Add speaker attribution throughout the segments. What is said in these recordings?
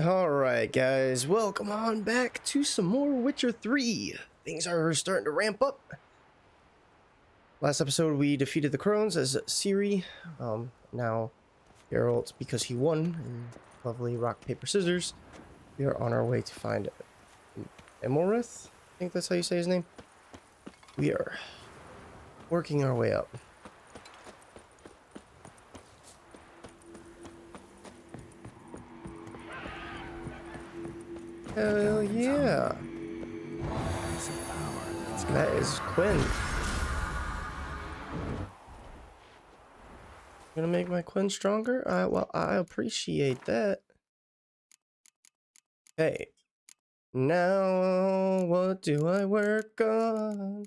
Speaker 1: Alright guys, welcome on back to some more Witcher 3. Things are starting to ramp up. Last episode we defeated the crones as Ciri. Now Geralt, because he won in lovely rock, paper, scissors, we are on our way to find Imlerith. I think that's how you say his name. We are working our way up. Hell yeah. That is Quinn. Gonna make my Quinn stronger? Well, I appreciate that. Hey. Now, what do I work on?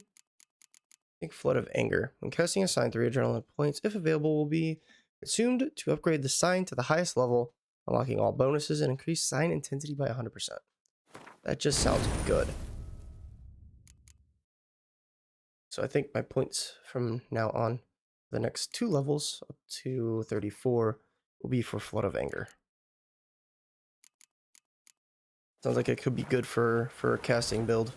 Speaker 1: Big flood of anger. When casting a sign, 3 adrenaline points, if available, will be consumed to upgrade the sign to the highest level, unlocking all bonuses and increase sign intensity by 100%. That just sounds good. So I think my points from now on, the next 2 levels up to 34, will be for Flood of Anger. Sounds like it could be good for a casting build.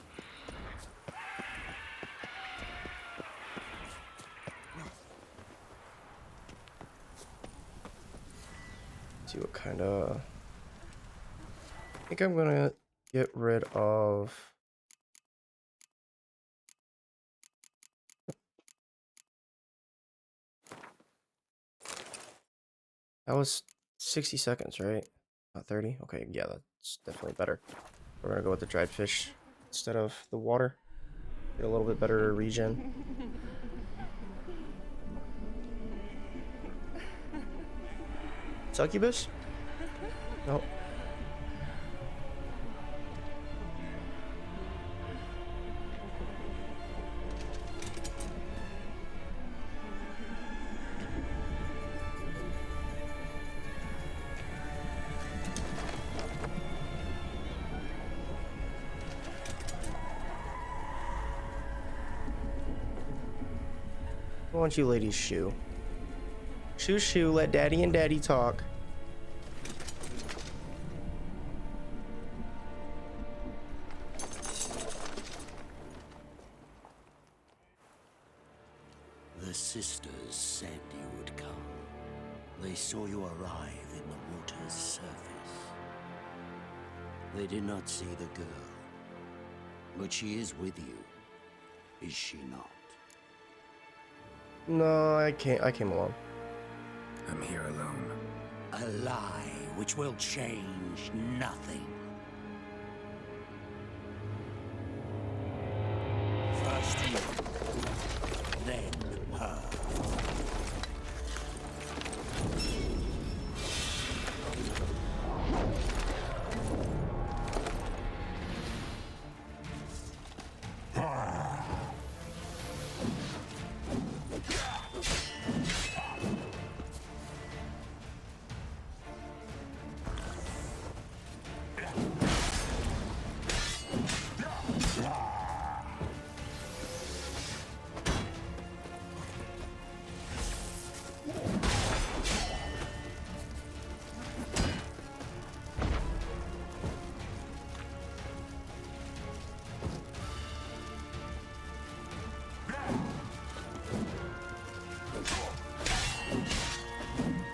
Speaker 1: See what kind of... I think I'm gonna get rid of... That was 60 seconds, right? Not 30? Okay, yeah, that's definitely better. We're gonna go with the dried fish instead of the water. Get a little bit better regen. Succubus? Nope. Why don't you ladies shoo? Shoo shoo, let daddy and daddy talk.
Speaker 2: The sisters said you would come. They saw you arrive in the water's surface. They did not see the girl, but she is with you, is she not?
Speaker 1: No, I came along.
Speaker 3: I'm here alone.
Speaker 2: A lie which will change nothing. First you, then her.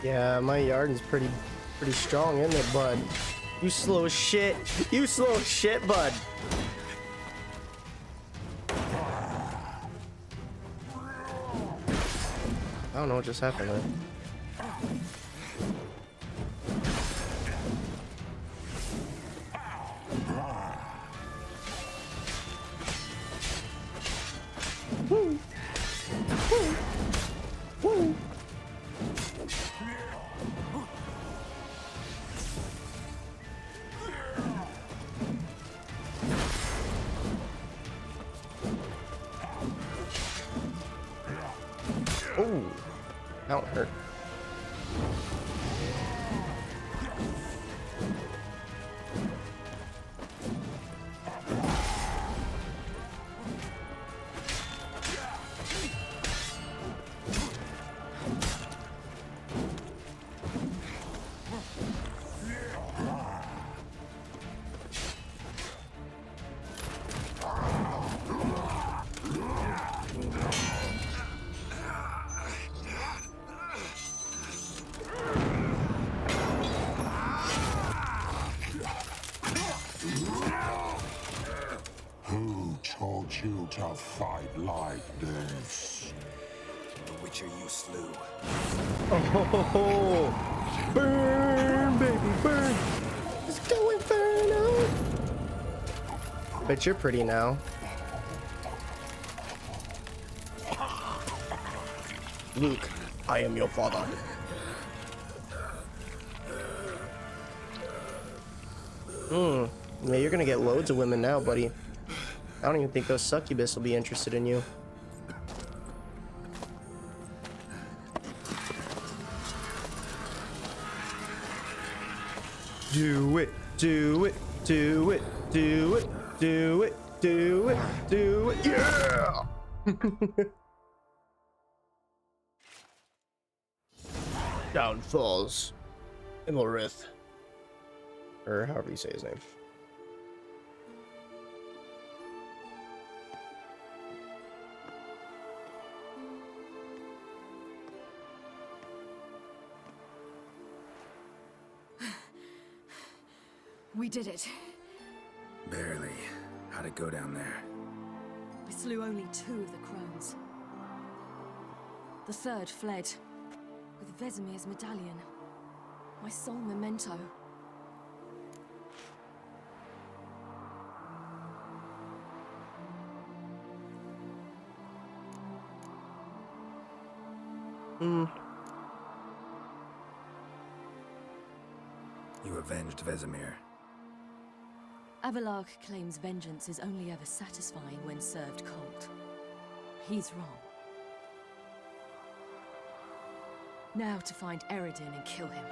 Speaker 1: Yeah, my Yarden's pretty strong, isn't it, bud? You slow as shit. You slow as shit, bud. I don't know what just happened there. Woo. Woo. Woo. Oh, that one hurt.
Speaker 4: shall fight like this.
Speaker 3: The Witcher you slew.
Speaker 1: Oh, burn, baby, burn. Let's go Inferno. Bet you're pretty now. Luke, I am your father. Yeah, you're gonna get loads of women now, buddy. I don't even think those succubus will be interested in you. Do it, do it, do it, do it, do it, do it, do it, yeah! Down falls Imlerith. Or however you say his name.
Speaker 5: We did it.
Speaker 3: Barely. How'd it go down there?
Speaker 5: We slew only 2 of the crones. The third fled with Vesemir's medallion, my sole memento.
Speaker 3: You avenged Vesemir.
Speaker 5: Avalark claims vengeance is only ever satisfying when served cold. He's wrong. Now to find Eredin and kill him.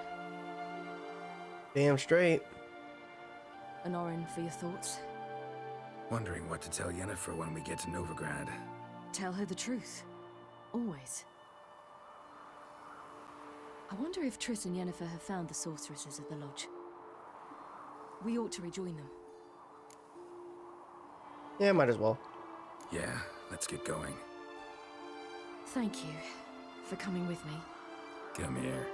Speaker 1: Damn straight.
Speaker 5: Anorin, for your thoughts?
Speaker 3: Wondering what to tell Yennefer when we get to Novigrad.
Speaker 5: Tell her the truth. Always. I wonder if Triss and Yennefer have found the sorceresses of the Lodge. We ought to rejoin them.
Speaker 1: Yeah, might as well.
Speaker 3: Yeah, let's get going.
Speaker 5: Thank you for coming with me.
Speaker 3: Come here.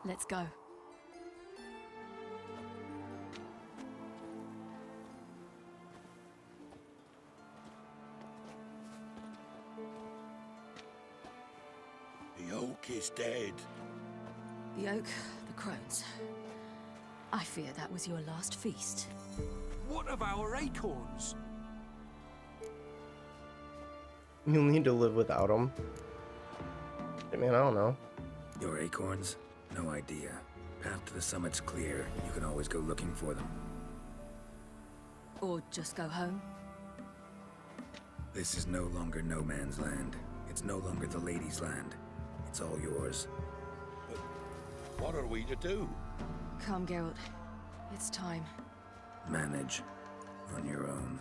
Speaker 5: Let's go.
Speaker 2: The oak is dead.
Speaker 5: The oak, the crones. I fear that was your last feast.
Speaker 6: What of our acorns?
Speaker 1: You'll need to live without them. I mean, I don't know.
Speaker 3: Your acorns? No idea. Path to the summit's clear. You can always go looking for them.
Speaker 5: Or just go home.
Speaker 3: This is no longer no man's land. It's no longer the lady's land. It's all yours.
Speaker 2: What are we to do?
Speaker 5: Come, Geralt. It's time.
Speaker 3: Manage. On your own.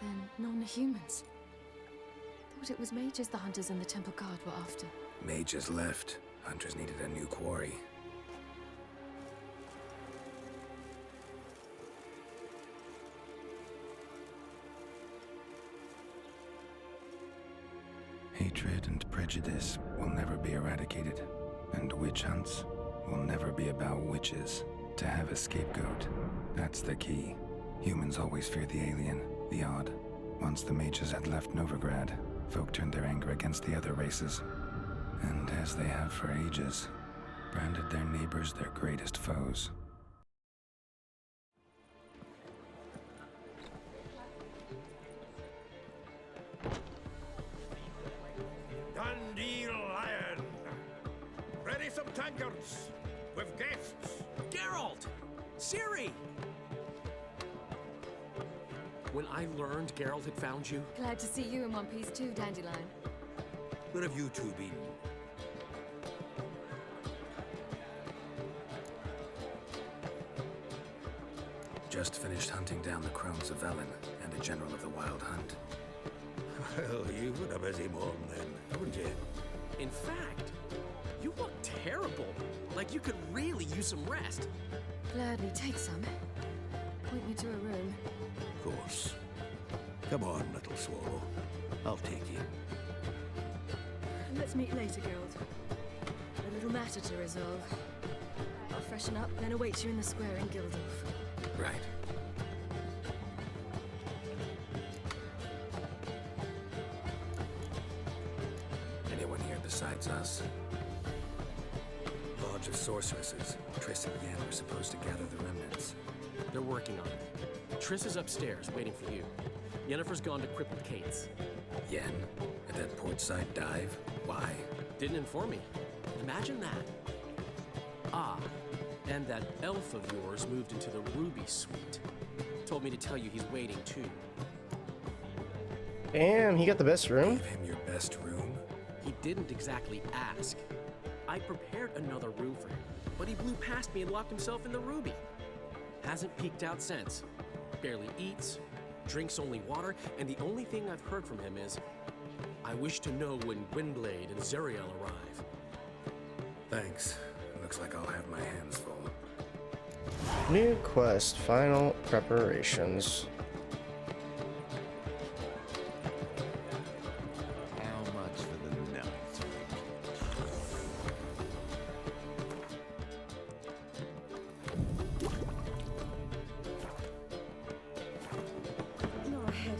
Speaker 5: Then non-humans. Thought it was mages the hunters and the temple guard were after.
Speaker 3: Mages left. Hunters needed a new quarry. Hatred and prejudice will never be eradicated, and witch hunts will never be about witches. To have a scapegoat, that's the key. Humans always fear the alien, the odd. Once the mages had left Novigrad, folk turned their anger against the other races. And as they have for ages, branded their neighbors their greatest foes.
Speaker 6: Guests! With guests!
Speaker 7: Geralt! Ciri! When I learned Geralt had found you,
Speaker 5: Glad to see you in one piece too, Dandelion.
Speaker 2: Where have you two been?
Speaker 3: Just finished hunting down the crones of Velen and a general of the Wild Hunt.
Speaker 2: Well, you've had a busy morning then, haven't you?
Speaker 7: in fact, you look terrible. Like you could really use some rest.
Speaker 5: Gladly take some. Point me to a room.
Speaker 2: Of course. Come on, little swallow. I'll take you.
Speaker 5: Let's meet later, Geralt. A little matter to resolve. I'll freshen up, then await you in the square in Gildorf.
Speaker 3: Right. Anyone here besides us? Lodge of Sorceresses. Triss and Yen were supposed to gather the remnants.
Speaker 7: They're working on it. Triss is upstairs, waiting for you. Yennefer's gone to Crippled Cates.
Speaker 3: Yen? At that portside dive? Why?
Speaker 7: Didn't inform me. Imagine that. Ah, and that elf of yours moved into the Ruby Suite. Told me to tell you he's waiting too.
Speaker 1: Damn, he got the best room.
Speaker 3: Give him your best room?
Speaker 7: He didn't exactly ask. I prepared another room for him, but he blew past me and locked himself in the Ruby. Hasn't peeked out since. Barely eats, drinks only water, and the only thing I've heard from him is, I wish to know when Gwynblade and Zeriel arrive.
Speaker 3: Thanks. Looks like I'll have my hands full.
Speaker 1: New quest, final preparations.
Speaker 4: How much for the night?
Speaker 5: You're ahead,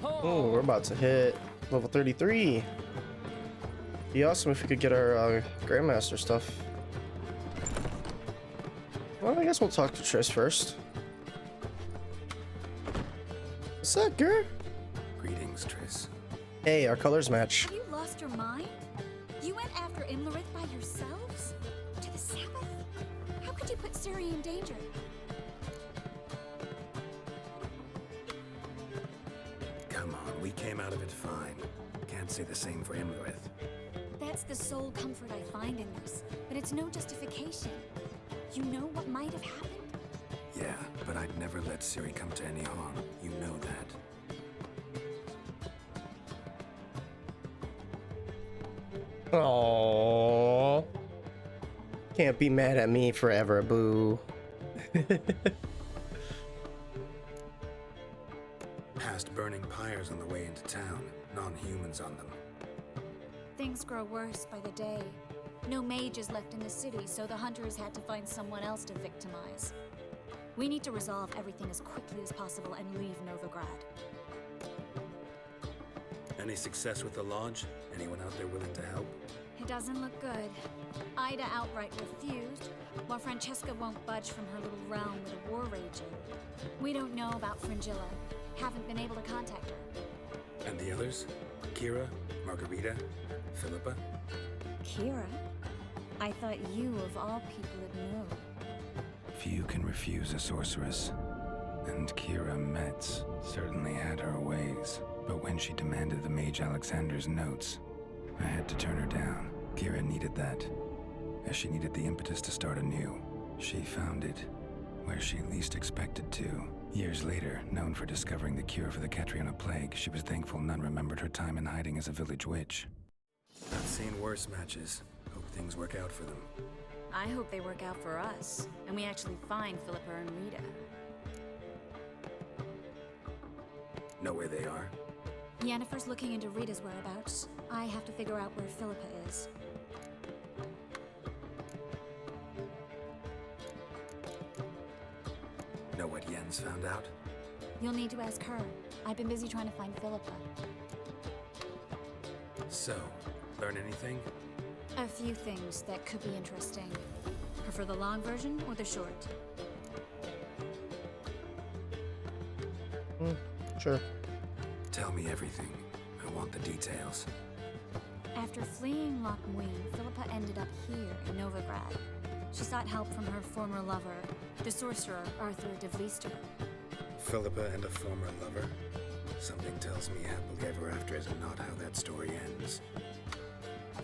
Speaker 1: Oh, we're about to hit level 33. Be awesome if we could get our Grandmaster stuff. Well, I guess we'll talk to Triss first. What's that, girl?
Speaker 3: Greetings, Triss.
Speaker 1: Hey, our colors match.
Speaker 8: Have you lost your mind? You went after Imlerith by yourselves? To the Sabbath? How could you put Ciri in danger?
Speaker 3: Come on, we came out of it fine. Can't say the same for Imlerith.
Speaker 8: That's the sole comfort I find in this, but it's no justification. You know what might have happened?
Speaker 3: Yeah, but I'd never let Ciri come to any harm. You know that.
Speaker 1: Aww. Can't be mad at me forever, boo.
Speaker 3: Past burning pyres on the way into town. Non-humans on them.
Speaker 8: Things grow worse by the day. No mages left in the city, so the hunters had to find someone else to victimize. We need to resolve everything as quickly as possible and leave Novigrad.
Speaker 3: Any success with the lodge? Anyone out there willing to help?
Speaker 8: It doesn't look good. Ida outright refused, while Francesca won't budge from her little realm with a war raging. We don't know about Fringilla. Haven't been able to contact her.
Speaker 3: And the others? Kira? Margarita? Philippa?
Speaker 8: Kira? I thought you, of all people, would know.
Speaker 3: Few can refuse a sorceress. And Kira Metz certainly had her ways. But when she demanded the Mage Alexander's notes, I had to turn her down. Kira needed that, as she needed the impetus to start anew. She found it where she least expected to. Years later, known for discovering the cure for the Catriona plague, she was thankful none remembered her time in hiding as a village witch. I've seen worse matches. Hope things work out for them.
Speaker 8: I hope they work out for us, and we actually find Philippa and Rita.
Speaker 3: Know where they are?
Speaker 8: Yennefer's looking into Rita's whereabouts. I have to figure out where Philippa is.
Speaker 3: Know what Yen's found out?
Speaker 8: You'll need to ask her. I've been busy trying to find Philippa.
Speaker 3: So, learn anything?
Speaker 8: A few things that could be interesting. Prefer the long version or the short?
Speaker 1: Sure.
Speaker 3: Tell me everything. I want the details.
Speaker 8: After After fleeing Loch Muin, Philippa ended up here in Novigrad. She sought help from her former lover, the sorcerer Arthur de Vlister.
Speaker 3: Philippa and a former lover? Something tells me happily ever after is not how that story ends.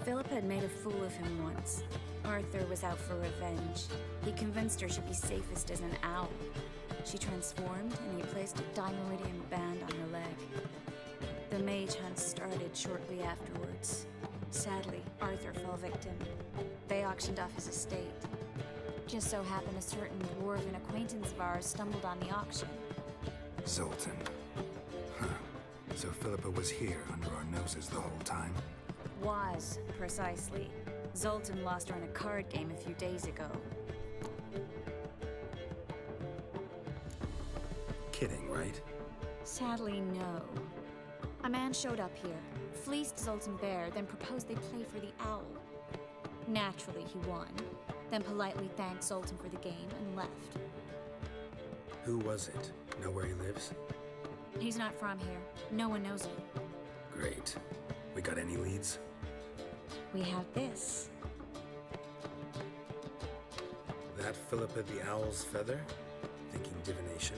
Speaker 8: Philippa had made a fool of him once. Arthur was out for revenge. He convinced her she'd be safest as an owl. She transformed, and he placed a dimeridium band on her leg. The mage hunt started shortly afterwards. Sadly, Arthur fell victim. They auctioned off his estate. Just so happened a certain dwarven acquaintance of ours stumbled on the auction.
Speaker 3: Zoltan. Huh. So Philippa was here under our noses the whole time?
Speaker 8: Was, precisely. Zoltan lost her in a card game a few days ago.
Speaker 3: Kidding, right?
Speaker 8: Sadly, no. A man showed up here, fleeced Zoltan bare, then proposed they play for the owl. Naturally, he won, then politely thanked Zoltan for the game and left.
Speaker 3: Who was it? Know where he lives?
Speaker 8: He's not from here. No one knows him.
Speaker 3: Great. We got any leads?
Speaker 8: We have this.
Speaker 3: That Philippa the Owl's feather? Thinking divination?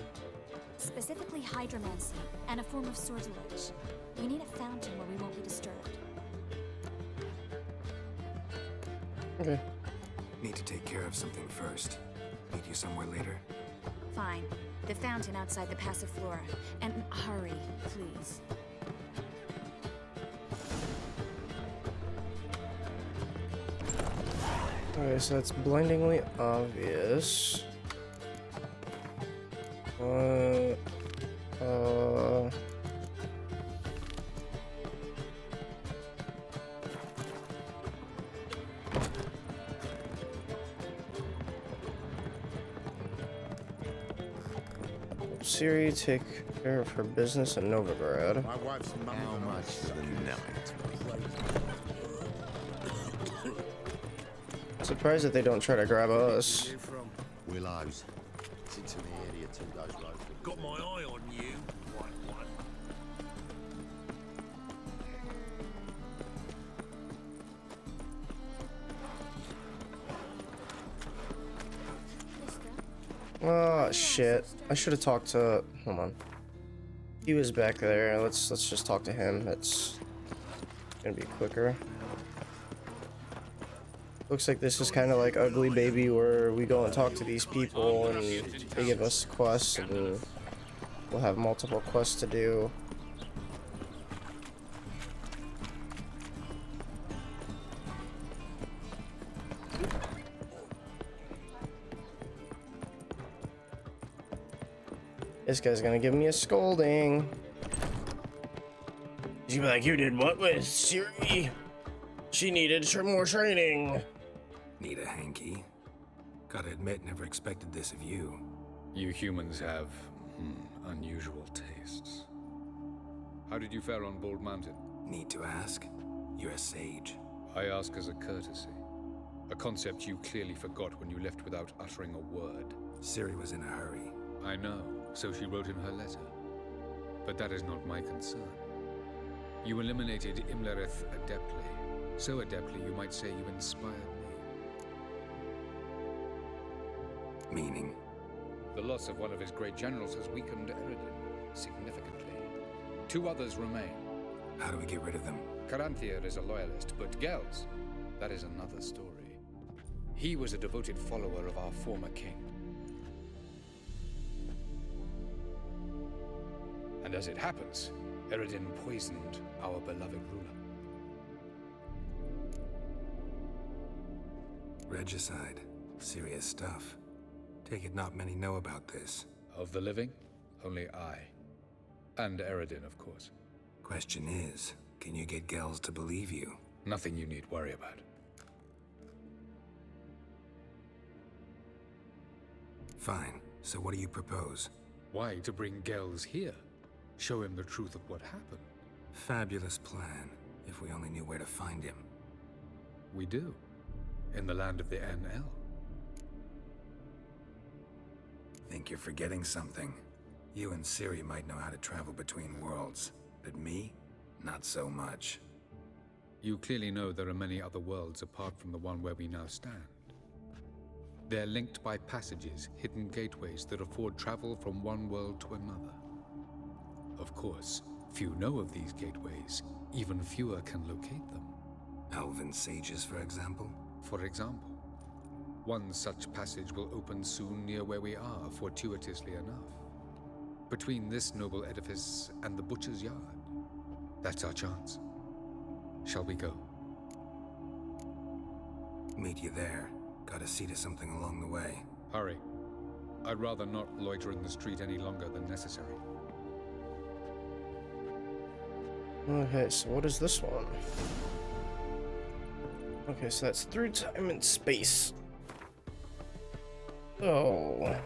Speaker 8: Specifically hydromancy, and a form of sortilege. We need a fountain where we won't be disturbed.
Speaker 1: Okay.
Speaker 3: Need to take care of something first. Meet you somewhere later?
Speaker 8: Fine. The fountain outside the Passiflora. And hurry, please.
Speaker 1: Okay, so that's blindingly obvious. Ciri take care of her business in Novigrad.
Speaker 6: My wife's mum.
Speaker 4: How much for the night?
Speaker 1: Surprised that they don't try to grab us.
Speaker 6: You from?
Speaker 4: Willows. Sits in the area 2 days later.
Speaker 6: Got my eye on you, white one.
Speaker 1: Oh shit! I should have talked to. Hold on. He was back there. Let's just talk to him. It's gonna be quicker. Looks like this is kind of like Ugly Baby, where we go and talk to these people, and they give us quests, and we'll have multiple quests to do. This guy's gonna give me a scolding. He's gonna be like, "You did what with Ciri? She needed more training."
Speaker 3: Need a hanky? Gotta admit, never expected this of you.
Speaker 9: You humans have unusual tastes. How did you fare on Bald Mountain?
Speaker 3: Need to ask? You're a sage.
Speaker 9: I ask as a courtesy. A concept you clearly forgot when you left without uttering a word.
Speaker 3: Ciri was in a hurry.
Speaker 9: I know, so she wrote in her letter. But that is not my concern. You eliminated Imlerith adeptly. So adeptly, you might say you inspired me.
Speaker 3: Meaning?
Speaker 9: The loss of one of his great generals has weakened Eredin significantly. 2 others remain.
Speaker 3: How do we get rid of them?
Speaker 9: Caranthir is a loyalist, but Gels, that is another story. He was a devoted follower of our former king. And as it happens, Eredin poisoned our beloved ruler.
Speaker 3: Regicide. Serious stuff. Take it not many know about this.
Speaker 9: Of the living, only I. And Eredin, of course.
Speaker 3: Question is, can you get Gels to believe you?
Speaker 9: Nothing you need worry about.
Speaker 3: Fine. So what do you propose?
Speaker 9: Why, to bring Gels here? Show him the truth of what happened.
Speaker 3: Fabulous plan, if we only knew where to find him.
Speaker 9: We do. In the land of the NL.
Speaker 3: Think you're forgetting something. You and Ciri might know how to travel between worlds, but me? Not so much.
Speaker 9: You clearly know there are many other worlds apart from the one where we now stand. They're linked by passages, hidden gateways that afford travel from one world to another. Of course, few know of these gateways. Even fewer can locate them.
Speaker 3: Elven sages, for example?
Speaker 9: For example, one such passage will open soon near where we are, fortuitously enough. Between this noble edifice and the butcher's yard. That's our chance. Shall we go?
Speaker 3: Meet you there. Gotta see to something along the way.
Speaker 9: Hurry. I'd rather not loiter in the street any longer than necessary.
Speaker 1: Okay, so what is this one? Okay, so that's through time and space. Oh,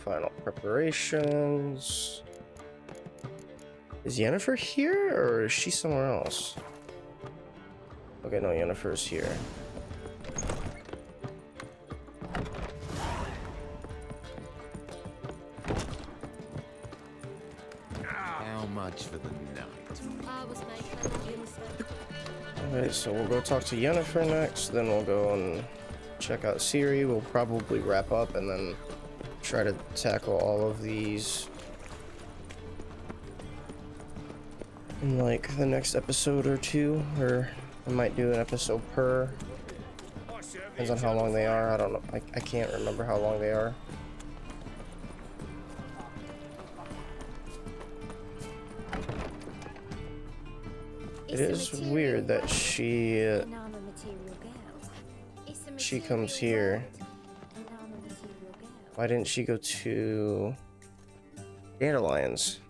Speaker 1: final preparations. Is Yennefer here, or is she somewhere else? Okay, no, Yennefer's here.
Speaker 4: How much for the night?
Speaker 1: Okay, so we'll go talk to Yennefer next, then we'll go and check out Ciri. We'll probably wrap up and then try to tackle all of these in like the next episode or two, or I might do an episode per. Depends on how long they are. I don't know. I can't remember how long they are. It is weird that she comes here. Why didn't she go to Dandelions?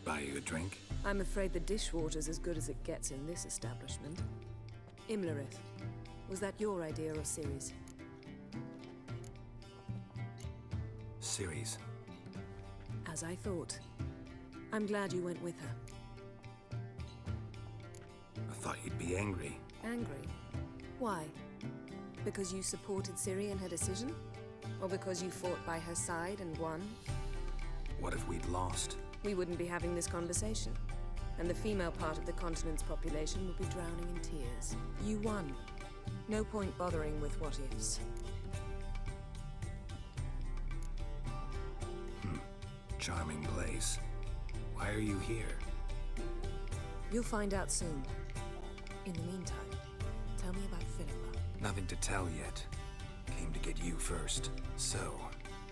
Speaker 3: Buy you a drink?
Speaker 10: I'm afraid the dishwater's as good as it gets in this establishment. Imlerith, was that your idea or Ciri's?
Speaker 3: Ciri's.
Speaker 10: As I thought. I'm glad you went with her.
Speaker 3: I thought you'd be angry.
Speaker 10: Angry? Why? Because you supported Ciri in her decision? Or because you fought by her side and won?
Speaker 3: What if we'd lost?
Speaker 10: We wouldn't be having this conversation. And the female part of the continent's population would be drowning in tears. You won. No point bothering with what-ifs.
Speaker 3: Charming place. Why are you here?
Speaker 10: You'll find out soon. In the meantime, tell me about Philippa.
Speaker 3: Nothing to tell yet. Came to get you first. So,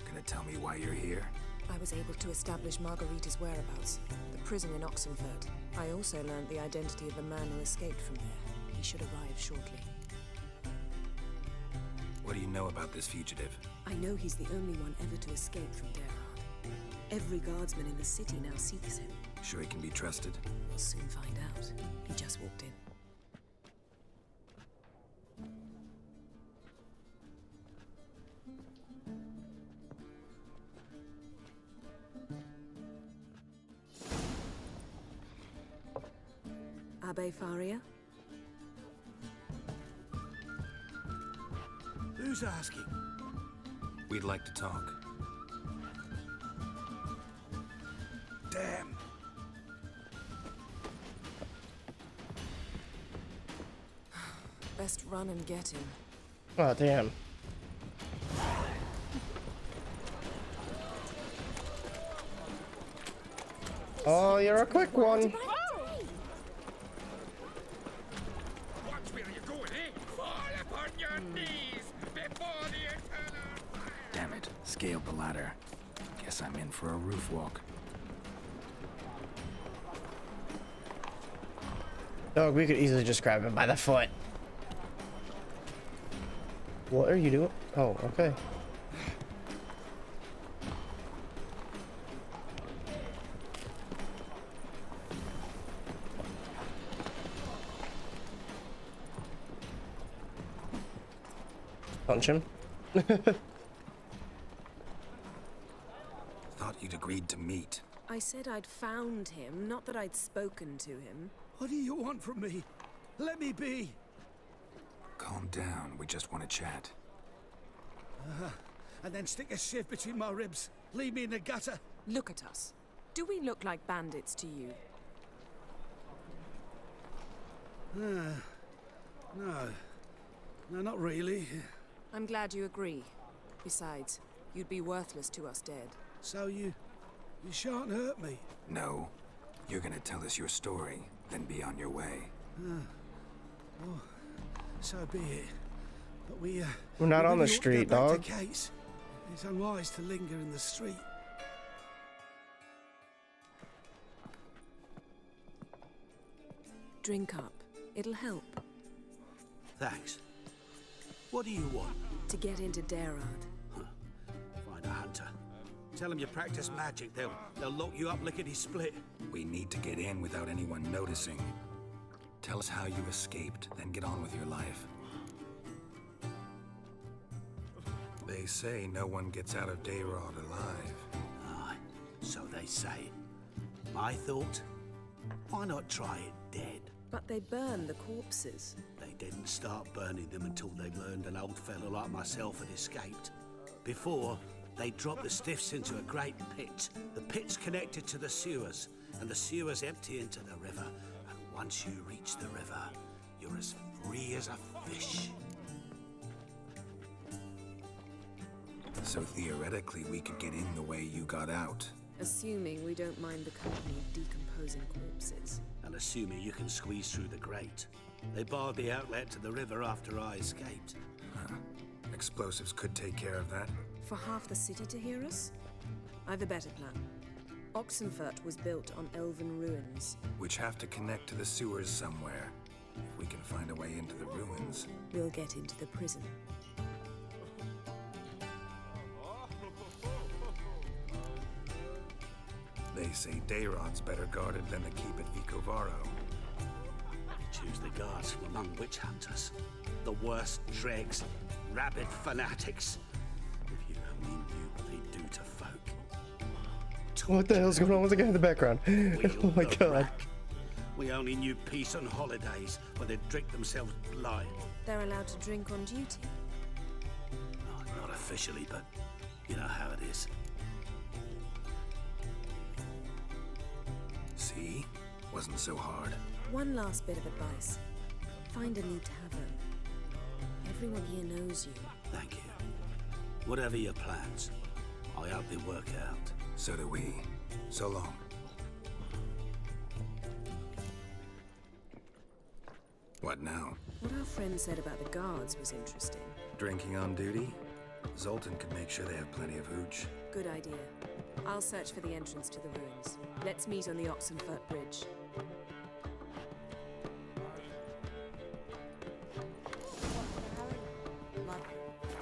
Speaker 3: gonna tell me why you're here?
Speaker 10: I was able to establish Margarita's whereabouts, the prison in Oxenford. I also learned the identity of the man who escaped from there. He should arrive shortly.
Speaker 3: What do you know about this fugitive?
Speaker 10: I know he's the only one ever to escape from Geralt. Every guardsman in the city now seeks him.
Speaker 3: Sure he can be trusted?
Speaker 10: We'll soon find out. He just walked in. Abbe Faria?
Speaker 6: Who's asking?
Speaker 3: We'd like to talk.
Speaker 6: Damn.
Speaker 10: Best run and get him.
Speaker 1: Oh, damn. Oh, you're a quick one.
Speaker 6: Watch where you're going, eh? Fall upon your knees before the eternal fire.
Speaker 3: Damn it. Scaled the ladder. Guess I'm in for a roof walk.
Speaker 1: Dog, we could easily just grab him by the foot. What are you doing? Oh, okay. Punch him.
Speaker 3: Thought you'd agreed to meet.
Speaker 10: I said I'd found him, not that I'd spoken to him.
Speaker 6: What do you want from me? Let me be.
Speaker 3: Calm down. We just want to chat.
Speaker 11: And then stick a sieve between my ribs. Leave me in the gutter.
Speaker 10: Look at us. Do we look like bandits to you?
Speaker 11: No. No, not really.
Speaker 10: I'm glad you agree. Besides, you'd be worthless to us dead.
Speaker 11: So you shan't hurt me.
Speaker 3: No. You're gonna tell us your story, then be on your way.
Speaker 11: Well, so be it. But we're
Speaker 1: not on the
Speaker 11: really ought to
Speaker 1: street,
Speaker 11: go back
Speaker 1: dog.
Speaker 11: to Kate's. It's unwise to linger in the street.
Speaker 10: Drink up. It'll help.
Speaker 2: Thanks. What do you want?
Speaker 10: To get into Geralt.
Speaker 2: Find a hunter. Tell them you practice magic. They'll lock you up lickety-split.
Speaker 3: We need to get in without anyone noticing. Tell us how you escaped, then get on with your life. They say no one gets out of Dayrod alive.
Speaker 2: Aye, so they say. My thought? Why not try it dead?
Speaker 10: But they burn the corpses.
Speaker 2: They didn't start burning them until they learned an old fellow like myself had escaped. Before, they dropped the stiffs into a great pit. The pit's connected to the sewers, and the sewers empty into the river. And once you reach the river, you're as free as a fish.
Speaker 3: So theoretically, we could get in the way you got out.
Speaker 10: Assuming we don't mind the company of decomposing corpses.
Speaker 2: And assuming you can squeeze through the grate. They barred the outlet to the river after I escaped.
Speaker 3: Huh. Explosives could take care of that.
Speaker 10: For half the city to hear us? I've a better plan. Oxenfurt was built on elven ruins.
Speaker 3: Which have to connect to the sewers somewhere. If we can find a way into the ruins.
Speaker 10: We'll get into the prison.
Speaker 3: They say Dayrod's better guarded than the keep at Vicovaro.
Speaker 2: Choose the guards from among witch hunters. The worst dregs, rabid fanatics. If you only knew what they do to folk.
Speaker 1: What the hell's going on with the guy in the background? Oh my god.
Speaker 2: Rack. We only knew peace on holidays when they'd drink themselves blind.
Speaker 10: They're allowed to drink on duty.
Speaker 2: Not officially, but you know how it is.
Speaker 3: See? Wasn't so hard.
Speaker 10: One last bit of advice. Find a neat tavern. Everyone here knows you.
Speaker 2: Thank you. Whatever your plans, I hope they work out.
Speaker 3: So do we. So long. What now?
Speaker 10: What our friend said about the guards was interesting.
Speaker 3: Drinking on duty? Zoltan could make sure they have plenty of hooch.
Speaker 10: Good idea. I'll search for the entrance to the ruins. Let's meet on the Oxenfurt Bridge.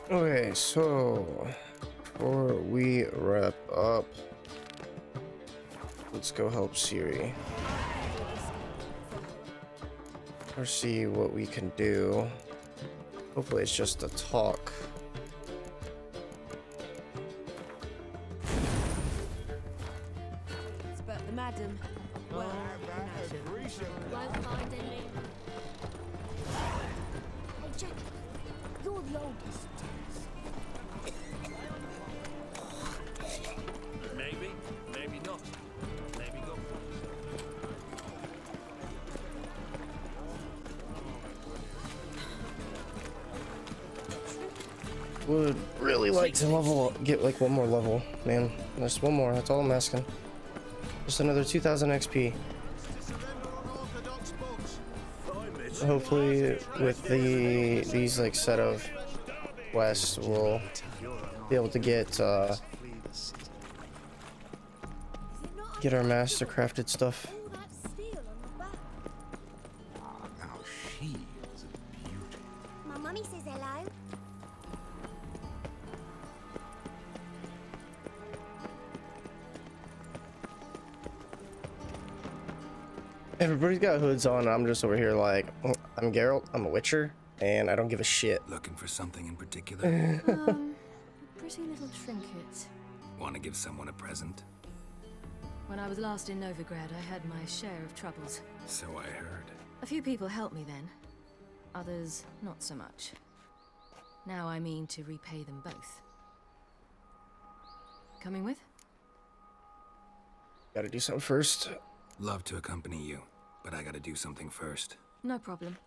Speaker 1: Okay, so before we wrap up, let's go help Ciri. Or see what we can do. Hopefully it's just a talk.
Speaker 5: But the madam, well,
Speaker 8: Won't find any. Hey, Jack, you're the oldest.
Speaker 2: Maybe, maybe not. Maybe go.
Speaker 1: Would really like to level up, get like one more level, man. Just one more, that's all I'm asking. Just another 2000 XP. Hopefully with these like set of quests we'll be able to get our master crafted stuff.
Speaker 8: All that steel on the back.
Speaker 4: Now she is a beauty.
Speaker 8: My mummy says hello.
Speaker 1: Everybody's got hoods on. I'm just over here like, I'm Geralt, I'm a witcher, and I don't give a shit.
Speaker 3: Looking for something in particular?
Speaker 5: a pretty little trinket.
Speaker 3: Want to give someone a present?
Speaker 5: When I was last in Novigrad, I had my share of troubles.
Speaker 3: So I heard.
Speaker 5: A few people helped me then. Others, not so much. Now I mean to repay them both. Coming with?
Speaker 1: Gotta do something first.
Speaker 3: Love to accompany you, but I gotta do something first.
Speaker 5: No problem.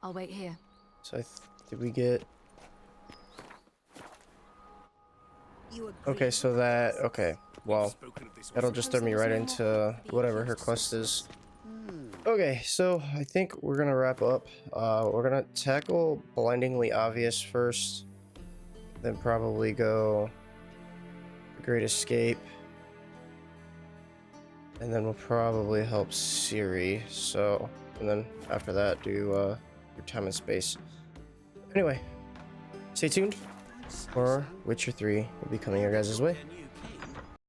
Speaker 5: I'll wait here.
Speaker 1: So did we get... Okay, so that... Okay, well, that'll just throw me right into whatever her quest is. Okay, so I think we're gonna wrap up. We're gonna tackle Blindingly Obvious first, then probably go The Great Escape, and then we'll probably help Ciri. So, and then after that, do your Time and Space. Anyway, stay tuned for Witcher 3 will be coming your guys' way.